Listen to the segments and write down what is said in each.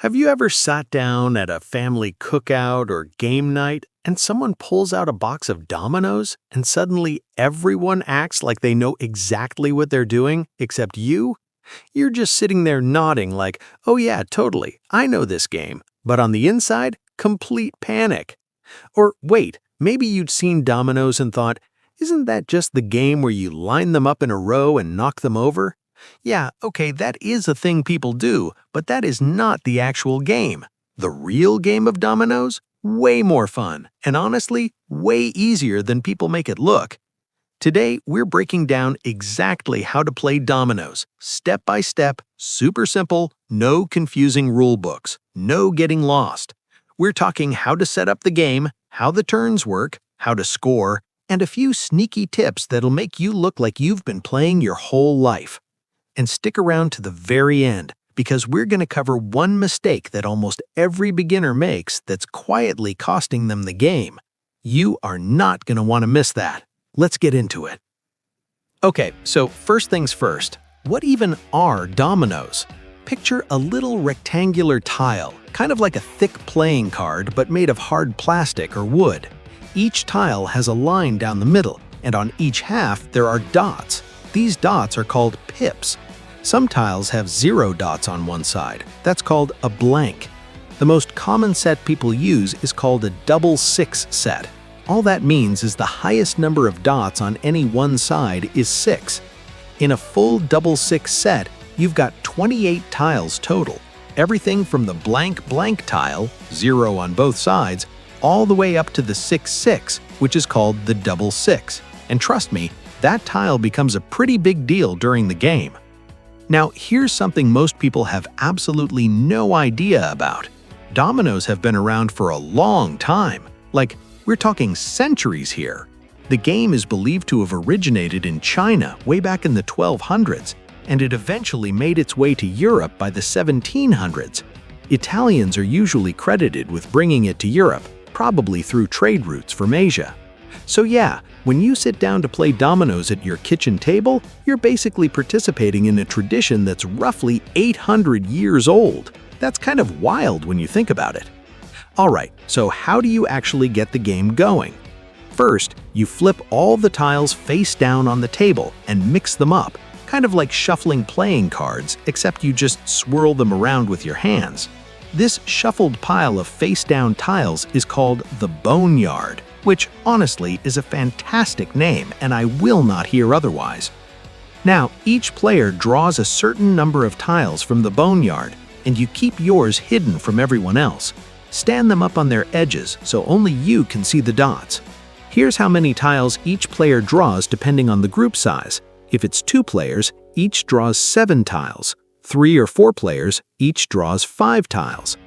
Have you ever sat down at a family cookout or game night and someone pulls out a box of dominoes and suddenly everyone acts like they know exactly what they're doing except you? You're just sitting there nodding like, oh yeah, totally, I know this game. But on the inside, complete panic. Or wait, maybe you'd seen dominoes and thought, isn't that just the game where you line them up in a row and knock them over? Yeah, okay, that is a thing people do, but that is not the actual game. The real game of dominoes? Way more fun, and honestly, way easier than people make it look. Today, we're breaking down exactly how to play dominoes, step by step, super simple, no confusing rule books, no getting lost. We're talking how to set up the game, how the turns work, how to score, and a few sneaky tips that'll make you look like you've been playing your whole life. And stick around to the very end, because we're going to cover one mistake that almost every beginner makes that's quietly costing them the game. You are not going to want to miss that. Let's get into it. Okay, so first things first, what even are dominoes? Picture a little rectangular tile, kind of like a thick playing card but made of hard plastic or wood. Each tile has a line down the middle, and on each half there are dots. These dots are called pips. Some tiles have 0 dots on one side. That's called a blank. The most common set people use is called a double 6 set. All that means is the highest number of dots on any one side is 6. In a full double 6 set, you've got 28 tiles total. Everything from the blank blank tile, 0 on both sides, all the way up to the 6-6, which is called the double 6. And trust me, that tile becomes a pretty big deal during the game. Now, here's something most people have absolutely no idea about. Dominoes have been around for a long time. Like, we're talking centuries here. The game is believed to have originated in China way back in the 1200s, and it eventually made its way to Europe by the 1700s. Italians are usually credited with bringing it to Europe, probably through trade routes from Asia. So yeah, when you sit down to play dominoes at your kitchen table, you're basically participating in a tradition that's roughly 800 years old. That's kind of wild when you think about it. Alright, so how do you actually get the game going? First, you flip all the tiles face down on the table and mix them up, kind of like shuffling playing cards, except you just swirl them around with your hands. This shuffled pile of face-down tiles is called the Boneyard, which honestly is a fantastic name, and I will not hear otherwise. Now, each player draws a certain number of tiles from the Boneyard, and you keep yours hidden from everyone else. Stand them up on their edges so only you can see the dots. Here's how many tiles each player draws depending on the group size. If it's 2 players, each draws 7 tiles. 3 or 4 players, each draws 5 tiles.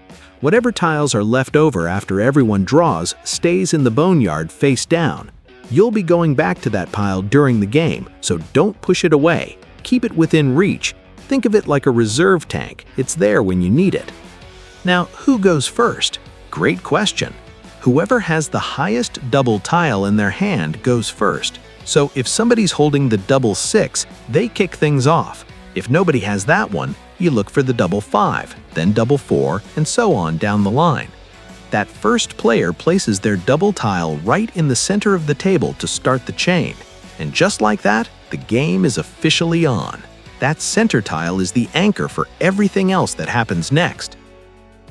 Whatever tiles are left over after everyone draws stays in the Boneyard face down. You'll be going back to that pile during the game, so don't push it away. Keep it within reach. Think of it like a reserve tank. It's there when you need it. Now, who goes first? Great question. Whoever has the highest double tile in their hand goes first. So if somebody's holding the double 6, they kick things off. If nobody has that one, you look for the double 5, then double 4, and so on down the line. That first player places their double tile right in the center of the table to start the chain. And just like that, the game is officially on. That center tile is the anchor for everything else that happens next.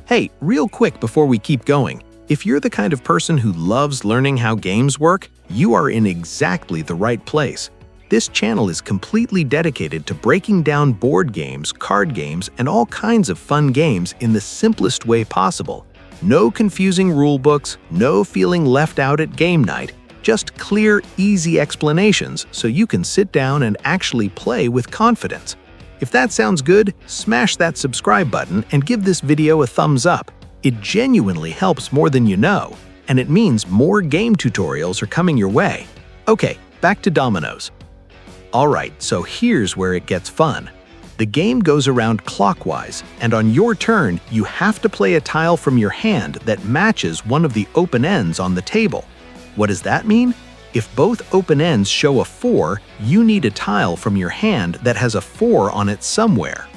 Hey, real quick before we keep going, if you're the kind of person who loves learning how games work, you are in exactly the right place. This channel is completely dedicated to breaking down board games, card games, and all kinds of fun games in the simplest way possible. No confusing rule books, no feeling left out at game night, just clear, easy explanations so you can sit down and actually play with confidence. If that sounds good, smash that subscribe button and give this video a thumbs up. It genuinely helps more than you know, and it means more game tutorials are coming your way. Okay, back to dominoes. Alright, so here's where it gets fun. The game goes around clockwise, and on your turn, you have to play a tile from your hand that matches one of the open ends on the table. What does that mean? If both open ends show a 4, you need a tile from your hand that has a 4 on it somewhere.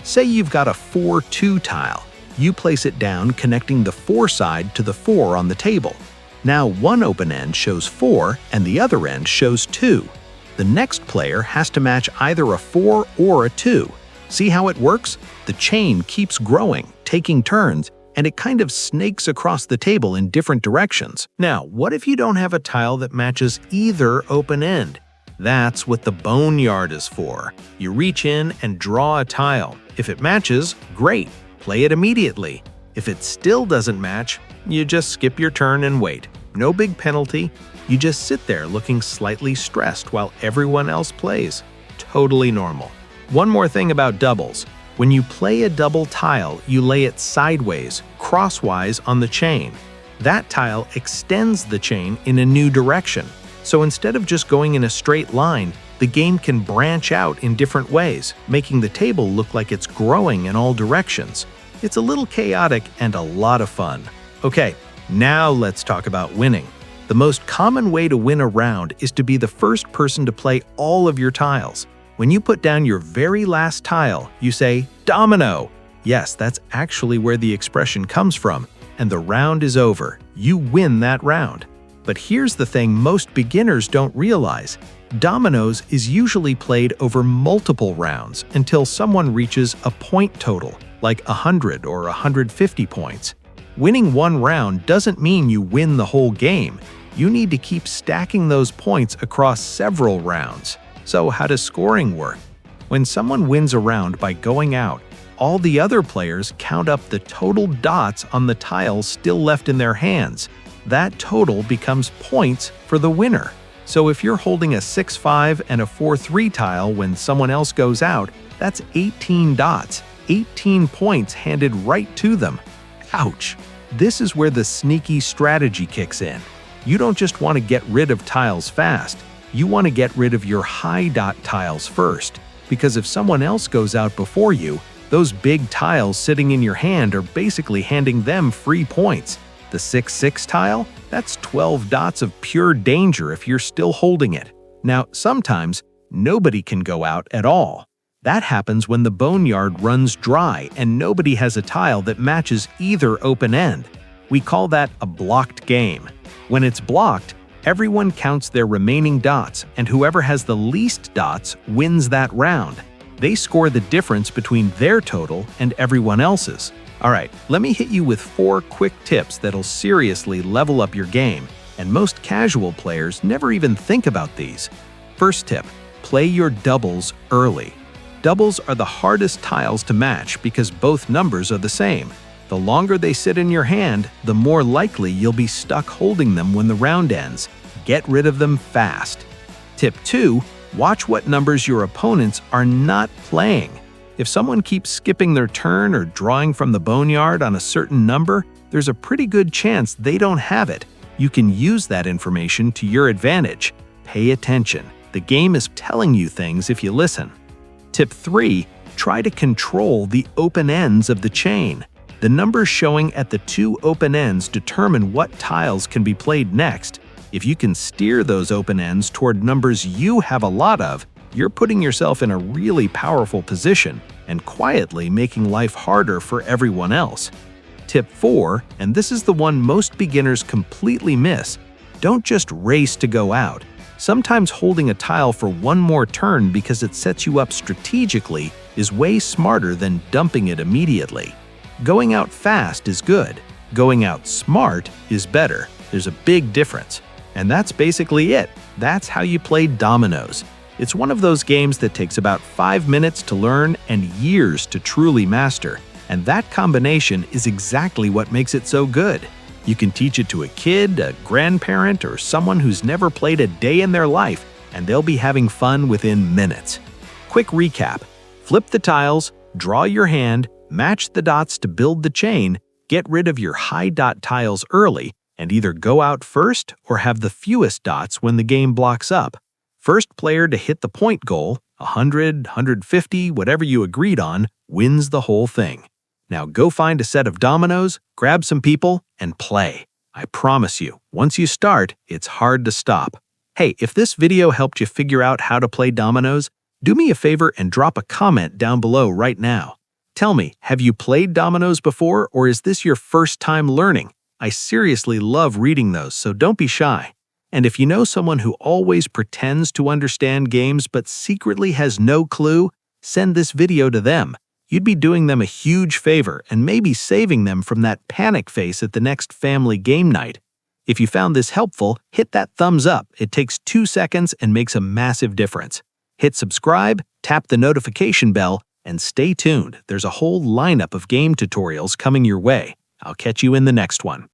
Say you've got a 4-2 tile. You place it down, connecting the 4 side to the 4 on the table. Now one open end shows 4 and the other end shows 2. The next player has to match either a 4 or a 2. See how it works? The chain keeps growing, taking turns, and it kind of snakes across the table in different directions. Now, what if you don't have a tile that matches either open end? That's what the Boneyard is for. You reach in and draw a tile. If it matches, great, play it immediately. If it still doesn't match, you just skip your turn and wait. No big penalty. You just sit there looking slightly stressed while everyone else plays. Totally normal. One more thing about doubles. When you play a double tile, you lay it sideways, crosswise on the chain. That tile extends the chain in a new direction. So instead of just going in a straight line, the game can branch out in different ways, making the table look like it's growing in all directions. It's a little chaotic and a lot of fun. Okay, now let's talk about winning. The most common way to win a round is to be the first person to play all of your tiles. When you put down your very last tile, you say, "Domino." Yes, that's actually where the expression comes from, and the round is over. You win that round. But here's the thing most beginners don't realize. Dominoes is usually played over multiple rounds until someone reaches a point total, like 100 or 150 points. Winning one round doesn't mean you win the whole game. You need to keep stacking those points across several rounds. So how does scoring work? When someone wins a round by going out, all the other players count up the total dots on the tiles still left in their hands. That total becomes points for the winner. So if you're holding a 6-5 and a 4-3 tile when someone else goes out, that's 18 dots, 18 points handed right to them. Ouch! This is where the sneaky strategy kicks in. You don't just want to get rid of tiles fast. You want to get rid of your high dot tiles first, because if someone else goes out before you, those big tiles sitting in your hand are basically handing them free points. The 6-6 tile? That's 12 dots of pure danger if you're still holding it. Now, sometimes nobody can go out at all. That happens when the Boneyard runs dry and nobody has a tile that matches either open end. We call that a blocked game. When it's blocked, everyone counts their remaining dots, and whoever has the least dots wins that round. They score the difference between their total and everyone else's. Alright, let me hit you with 4 quick tips that'll seriously level up your game, and most casual players never even think about these. First tip, play your doubles early. Doubles are the hardest tiles to match because both numbers are the same. The longer they sit in your hand, the more likely you'll be stuck holding them when the round ends. Get rid of them fast. Tip 2, watch what numbers your opponents are not playing. If someone keeps skipping their turn or drawing from the Boneyard on a certain number, there's a pretty good chance they don't have it. You can use that information to your advantage. Pay attention. The game is telling you things if you listen. Tip 3, try to control the open ends of the chain. The numbers showing at the 2 open ends determine what tiles can be played next. If you can steer those open ends toward numbers you have a lot of, you're putting yourself in a really powerful position and quietly making life harder for everyone else. Tip 4, and this is the one most beginners completely miss, don't just race to go out. Sometimes holding a tile for one more turn because it sets you up strategically is way smarter than dumping it immediately. Going out fast is good. Going out smart is better. There's a big difference. And that's basically it. That's how you play dominoes. It's one of those games that takes about 5 minutes to learn and years to truly master. And that combination is exactly what makes it so good. You can teach it to a kid, a grandparent, or someone who's never played a day in their life, and they'll be having fun within minutes. Quick recap. Flip the tiles, draw your hand, match the dots to build the chain, get rid of your high dot tiles early, and either go out first or have the fewest dots when the game blocks up. First player to hit the point goal, 100, 150, whatever you agreed on, wins the whole thing. Now go find a set of dominoes, grab some people, and play. I promise you, once you start, it's hard to stop. Hey, if this video helped you figure out how to play dominoes, do me a favor and drop a comment down below right now. Tell me, have you played dominoes before, or is this your first time learning? I seriously love reading those, so don't be shy. And if you know someone who always pretends to understand games but secretly has no clue, send this video to them. You'd be doing them a huge favor and maybe saving them from that panic face at the next family game night. If you found this helpful, hit that thumbs up. It takes 2 seconds and makes a massive difference. Hit subscribe, tap the notification bell, and stay tuned. There's a whole lineup of game tutorials coming your way. I'll catch you in the next one.